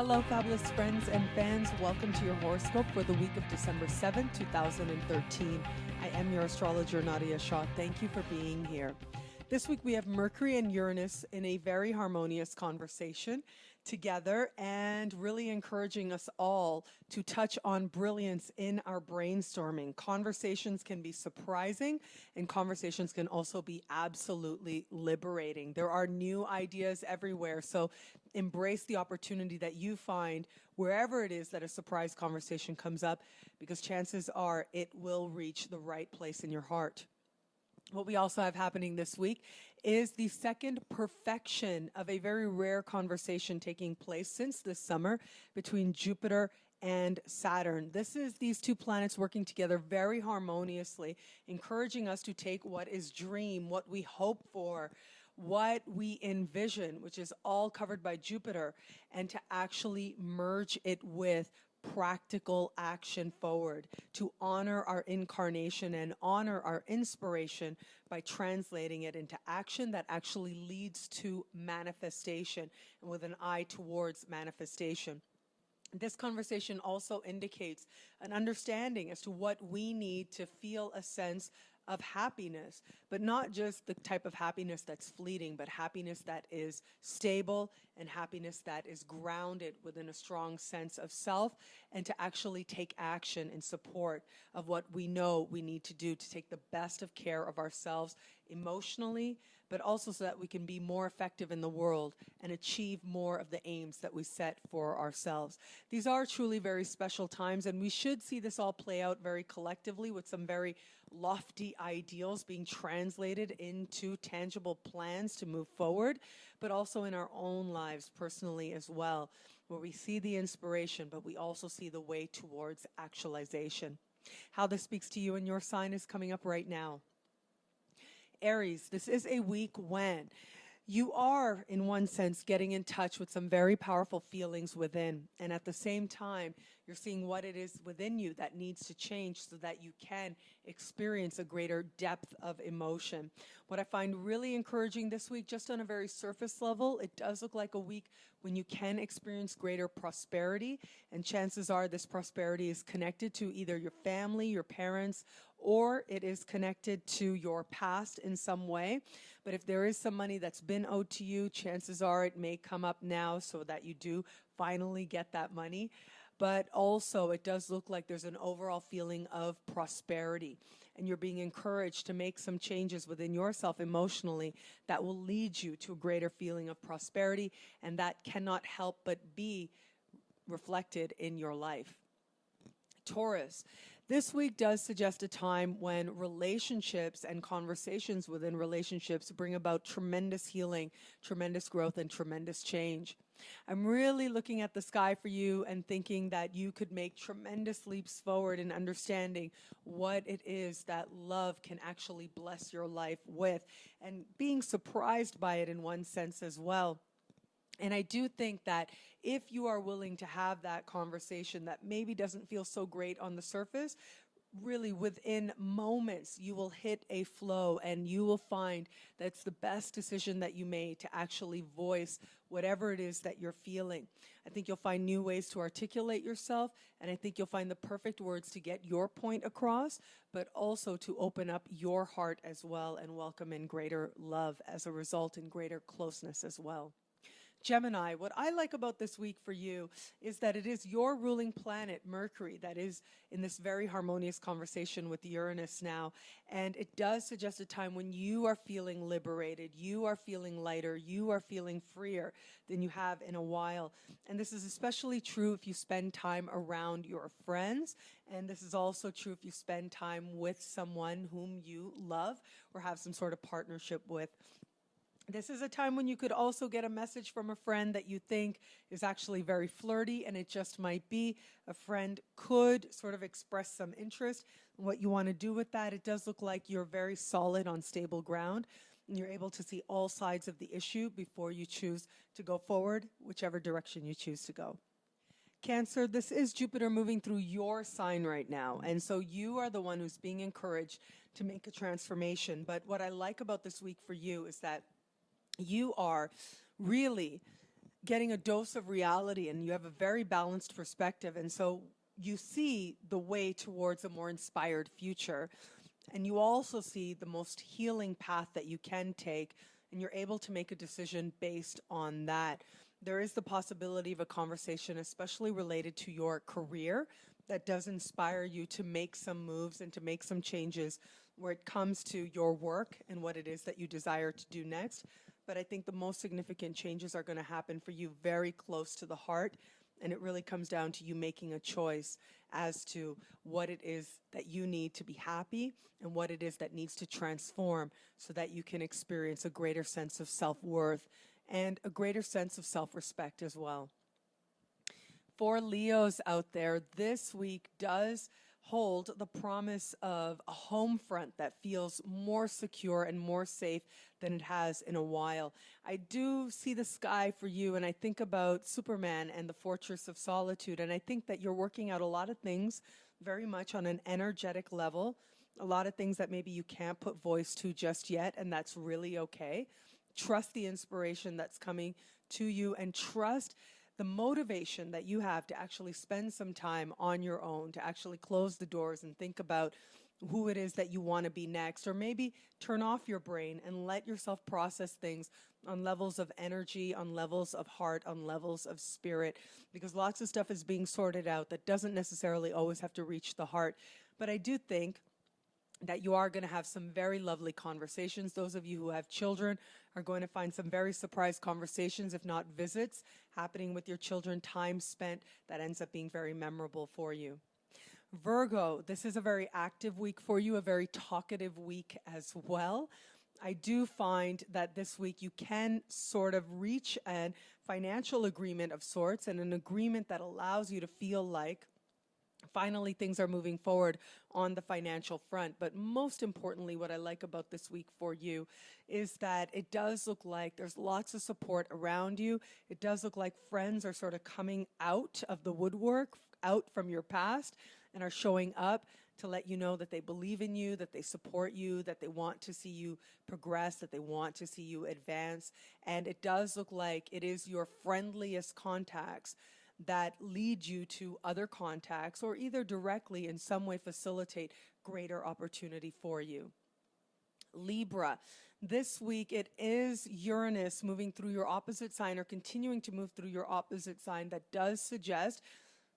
Hello, fabulous friends and fans. Welcome to your horoscope for the week of December 7th, 2013. I am your astrologer, Nadiya Shah. Thank you for being here. This week we have Mercury and Uranus in a very harmonious conversation together and really encouraging us all to touch on brilliance in our brainstorming. Conversations can be surprising and conversations can also be absolutely liberating. There are new ideas everywhere, so embrace the opportunity that you find wherever it is that a surprise conversation comes up, because chances are it will reach the right place in your heart. What we also have happening this week is the second perfection of a very rare conversation taking place since this summer between Jupiter and Saturn. This is these two planets working together very harmoniously, encouraging us to take what is dream, what we hope for, what we envision, which is all covered by Jupiter, and to actually merge it with practical action forward, to honor our incarnation and honor our inspiration by translating it into action that actually leads to manifestation, and with an eye towards manifestation. This conversation also indicates an understanding as to what we need to feel a sense of happiness, but not just the type of happiness that's fleeting, but happiness that is stable and happiness that is grounded within a strong sense of self, and to actually take action in support of what we know we need to do to take the best of care of ourselves emotionally, but also so that we can be more effective in the world and achieve more of the aims that we set for ourselves. These are truly very special times, and we should see this all play out very collectively with some very lofty ideals being translated into tangible plans to move forward, but also in our own lives personally as well, where we see the inspiration, but we also see the way towards actualization. How this speaks to you and your sign is coming up right now. Aries, this is a week when you are, in one sense, getting in touch with some very powerful feelings within. And at the same time, you're seeing what it is within you that needs to change so that you can experience a greater depth of emotion. What I find really encouraging this week, just on a very surface level, it does look like a week when you can experience greater prosperity. And chances are this prosperity is connected to either your family, your parents, or it is connected to your past in some way. But if there is some money that's been owed to you, chances are it may come up now so that you do finally get that money. But also it does look like there's an overall feeling of prosperity, and you're being encouraged to make some changes within yourself emotionally that will lead you to a greater feeling of prosperity, and that cannot help but be reflected in your life. Taurus, this week does suggest a time when relationships and conversations within relationships bring about tremendous healing, tremendous growth, and tremendous change. I'm really looking at the sky for you and thinking that you could make tremendous leaps forward in understanding what it is that love can actually bless your life with, and being surprised by it in one sense as well. And I do think that if you are willing to have that conversation that maybe doesn't feel so great on the surface, really within moments you will hit a flow and you will find that's the best decision that you made to actually voice whatever it is that you're feeling. I think you'll find new ways to articulate yourself, and I think you'll find the perfect words to get your point across, but also to open up your heart as well and welcome in greater love as a result, and greater closeness as well. Gemini, what I like about this week for you is that it is your ruling planet, Mercury, that is in this very harmonious conversation with Uranus now. And it does suggest a time when you are feeling liberated, you are feeling lighter, you are feeling freer than you have in a while. And this is especially true if you spend time around your friends. And this is also true if you spend time with someone whom you love or have some sort of partnership with. This is a time when you could also get a message from a friend that you think is actually very flirty, and it just might be. A friend could sort of express some interest in what you want to do with that. It does look like you're very solid on stable ground, and you're able to see all sides of the issue before you choose to go forward, whichever direction you choose to go. Cancer, this is Jupiter moving through your sign right now, and so you are the one who's being encouraged to make a transformation. But what I like about this week for you is that you are really getting a dose of reality, and you have a very balanced perspective. And so you see the way towards a more inspired future. And you also see the most healing path that you can take, and you're able to make a decision based on that. There is the possibility of a conversation, especially related to your career, that does inspire you to make some moves and to make some changes where it comes to your work and what it is that you desire to do next. But I think the most significant changes are going to happen for you very close to the heart. And it really comes down to you making a choice as to what it is that you need to be happy and what it is that needs to transform so that you can experience a greater sense of self-worth and a greater sense of self-respect as well. For Leos out there, this week does hold the promise of a home front that feels more secure and more safe than it has in a while. I do see the sky for you, and I think about Superman and the Fortress of Solitude, and I think that you're working out a lot of things very much on an energetic level, a lot of things that maybe you can't put voice to just yet, and that's really okay. Trust the inspiration that's coming to you, and trust the motivation that you have to actually spend some time on your own, to actually close the doors and think about who it is that you want to be next, or maybe turn off your brain and let yourself process things on levels of energy, on levels of heart, on levels of spirit, because lots of stuff is being sorted out that doesn't necessarily always have to reach the heart. But I do think that you are going to have some very lovely conversations. Those of you who have children are going to find some very surprise conversations, if not visits, happening with your children, time spent that ends up being very memorable for you. Virgo, this is a very active week for you, a very talkative week as well. I do find that this week you can sort of reach a financial agreement of sorts, and an agreement that allows you to feel like finally things are moving forward on the financial front. But most importantly, what I like about this week for you is that it does look like there's lots of support around you. It does look like friends are sort of coming out of the woodwork, out from your past, and are showing up to let you know that they believe in you, that they support you, that they want to see you progress, that they want to see you advance. And it does look like it is your friendliest contacts that lead you to other contacts, or either directly in some way facilitate greater opportunity for you. Libra, this week it is Uranus moving through your opposite sign, or continuing to move through your opposite sign. That does suggest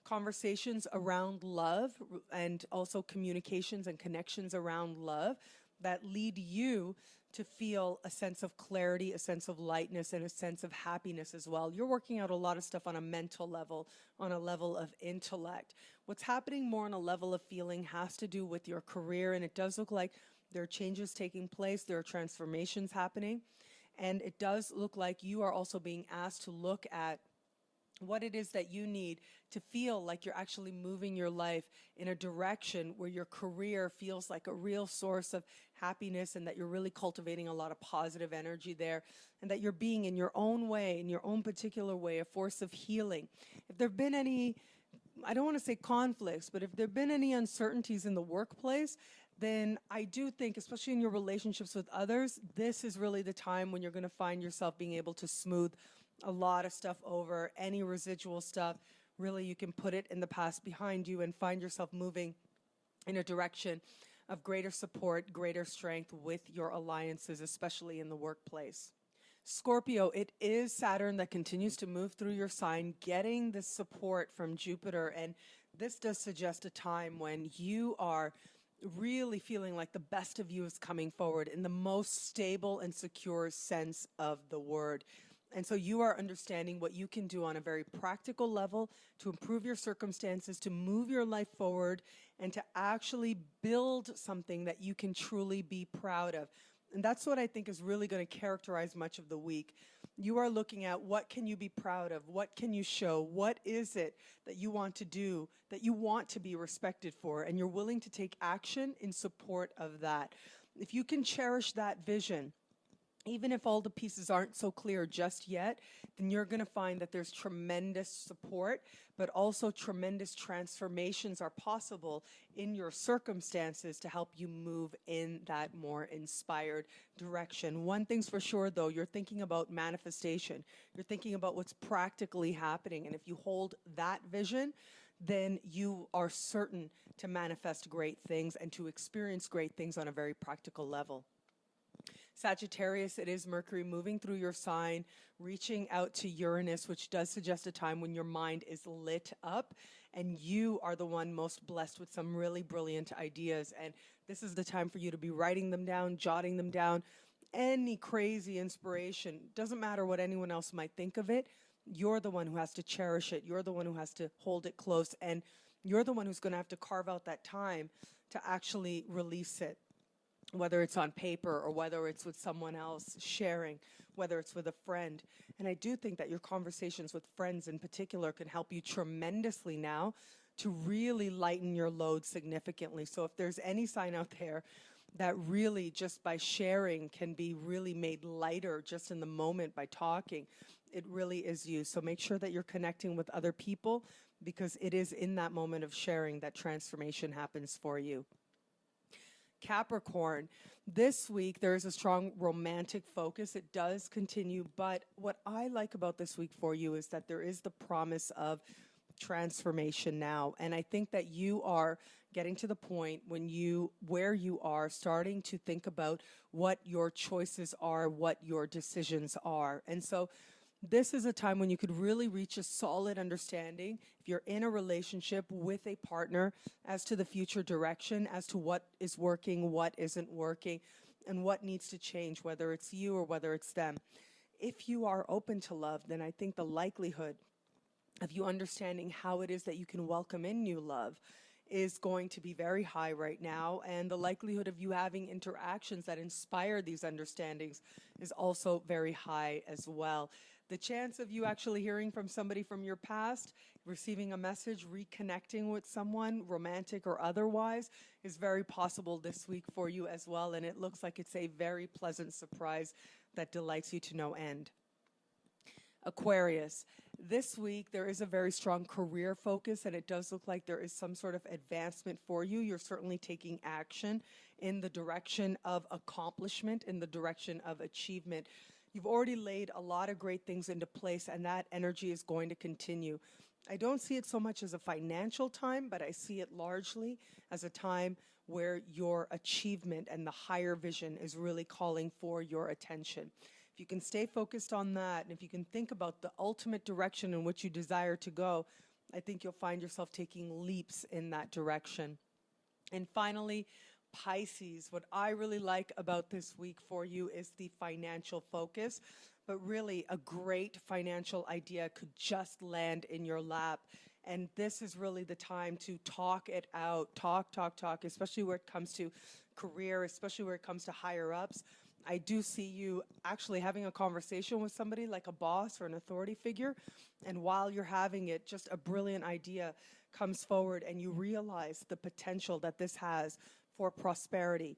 conversations around love, and also communications and connections around love that lead you to feel a sense of clarity, a sense of lightness, and a sense of happiness as well. You're working out a lot of stuff on a mental level, on a level of intellect. What's happening more on a level of feeling has to do with your career, and it does look like there are changes taking place, there are transformations happening, and it does look like you are also being asked to look at what it is that you need to feel like you're actually moving your life in a direction where your career feels like a real source of happiness, and that you're really cultivating a lot of positive energy there, and that you're being, in your own way, in your own particular way, a force of healing. If there have been any, I don't want to say conflicts, but if there have been any uncertainties in the workplace, then I do think, especially in your relationships with others, this is really the time when you're going to find yourself being able to smooth a lot of stuff over. Any residual stuff, really you can put it in the past behind you and find yourself moving in a direction of greater support, greater strength with your alliances, especially in the workplace. Scorpio, it is Saturn that continues to move through your sign, getting the support from Jupiter. And this does suggest a time when you are really feeling like the best of you is coming forward in the most stable and secure sense of the word. And so you are understanding what you can do on a very practical level to improve your circumstances, to move your life forward, and to actually build something that you can truly be proud of. And that's what I think is really going to characterize much of the week. You are looking at what can you be proud of? What can you show? What is it that you want to do, that you want to be respected for? And you're willing to take action in support of that. If you can cherish that vision, even if all the pieces aren't so clear just yet, then you're going to find that there's tremendous support, but also tremendous transformations are possible in your circumstances to help you move in that more inspired direction. One thing's for sure, though, you're thinking about manifestation. You're thinking about what's practically happening. And if you hold that vision, then you are certain to manifest great things and to experience great things on a very practical level. Sagittarius, it is Mercury moving through your sign, reaching out to Uranus, which does suggest a time when your mind is lit up and you are the one most blessed with some really brilliant ideas. And this is the time for you to be writing them down, jotting them down. Any crazy inspiration, doesn't matter what anyone else might think of it, you're the one who has to cherish it. You're the one who has to hold it close. And you're the one who's going to have to carve out that time to actually release it, whether it's on paper or whether it's with someone else sharing, whether it's with a friend. And I do think that your conversations with friends in particular can help you tremendously now to really lighten your load significantly. So if there's any sign out there that really just by sharing can be really made lighter just in the moment by talking, it really is you. So make sure that you're connecting with other people, because it is in that moment of sharing that transformation happens for you. Capricorn, this week there is a strong romantic focus. It does continue, but what I like about this week for you is that there is the promise of transformation now. And I think that you are getting to the point where you are starting to think about what your choices are, what your decisions are. And so this is a time when you could really reach a solid understanding, if you're in a relationship with a partner, as to the future direction, as to what is working, what isn't working, and what needs to change, whether it's you or whether it's them. If you are open to love, then I think the likelihood of you understanding how it is that you can welcome in new love is going to be very high right now, and the likelihood of you having interactions that inspire these understandings is also very high as well. The chance of you actually hearing from somebody from your past, receiving a message, reconnecting with someone, romantic or otherwise, is very possible this week for you as well, and it looks like it's a very pleasant surprise that delights you to no end. Aquarius, this week there is a very strong career focus, and it does look like there is some sort of advancement for you. You're certainly taking action in the direction of accomplishment, in the direction of achievement. You've already laid a lot of great things into place, and that energy is going to continue. I don't see it so much as a financial time, but I see it largely as a time where your achievement and the higher vision is really calling for your attention. If you can stay focused on that, and if you can think about the ultimate direction in which you desire to go, I think you'll find yourself taking leaps in that direction. And finally, Pisces, what I really like about this week for you is the financial focus, but really a great financial idea could just land in your lap. And this is really the time to talk it out, talk, especially where it comes to career, especially where it comes to higher ups. I do see you actually having a conversation with somebody like a boss or an authority figure, and while you're having it, just a brilliant idea comes forward and you realize the potential that this has for prosperity.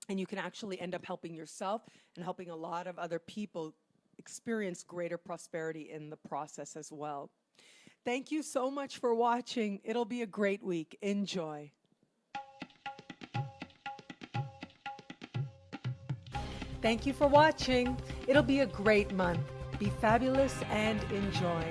And you can actually end up helping yourself and helping a lot of other people experience greater prosperity in the process as well. Thank you so much for watching. It'll be a great week. Enjoy. Thank you for watching. It'll be a great month. Be fabulous and enjoy.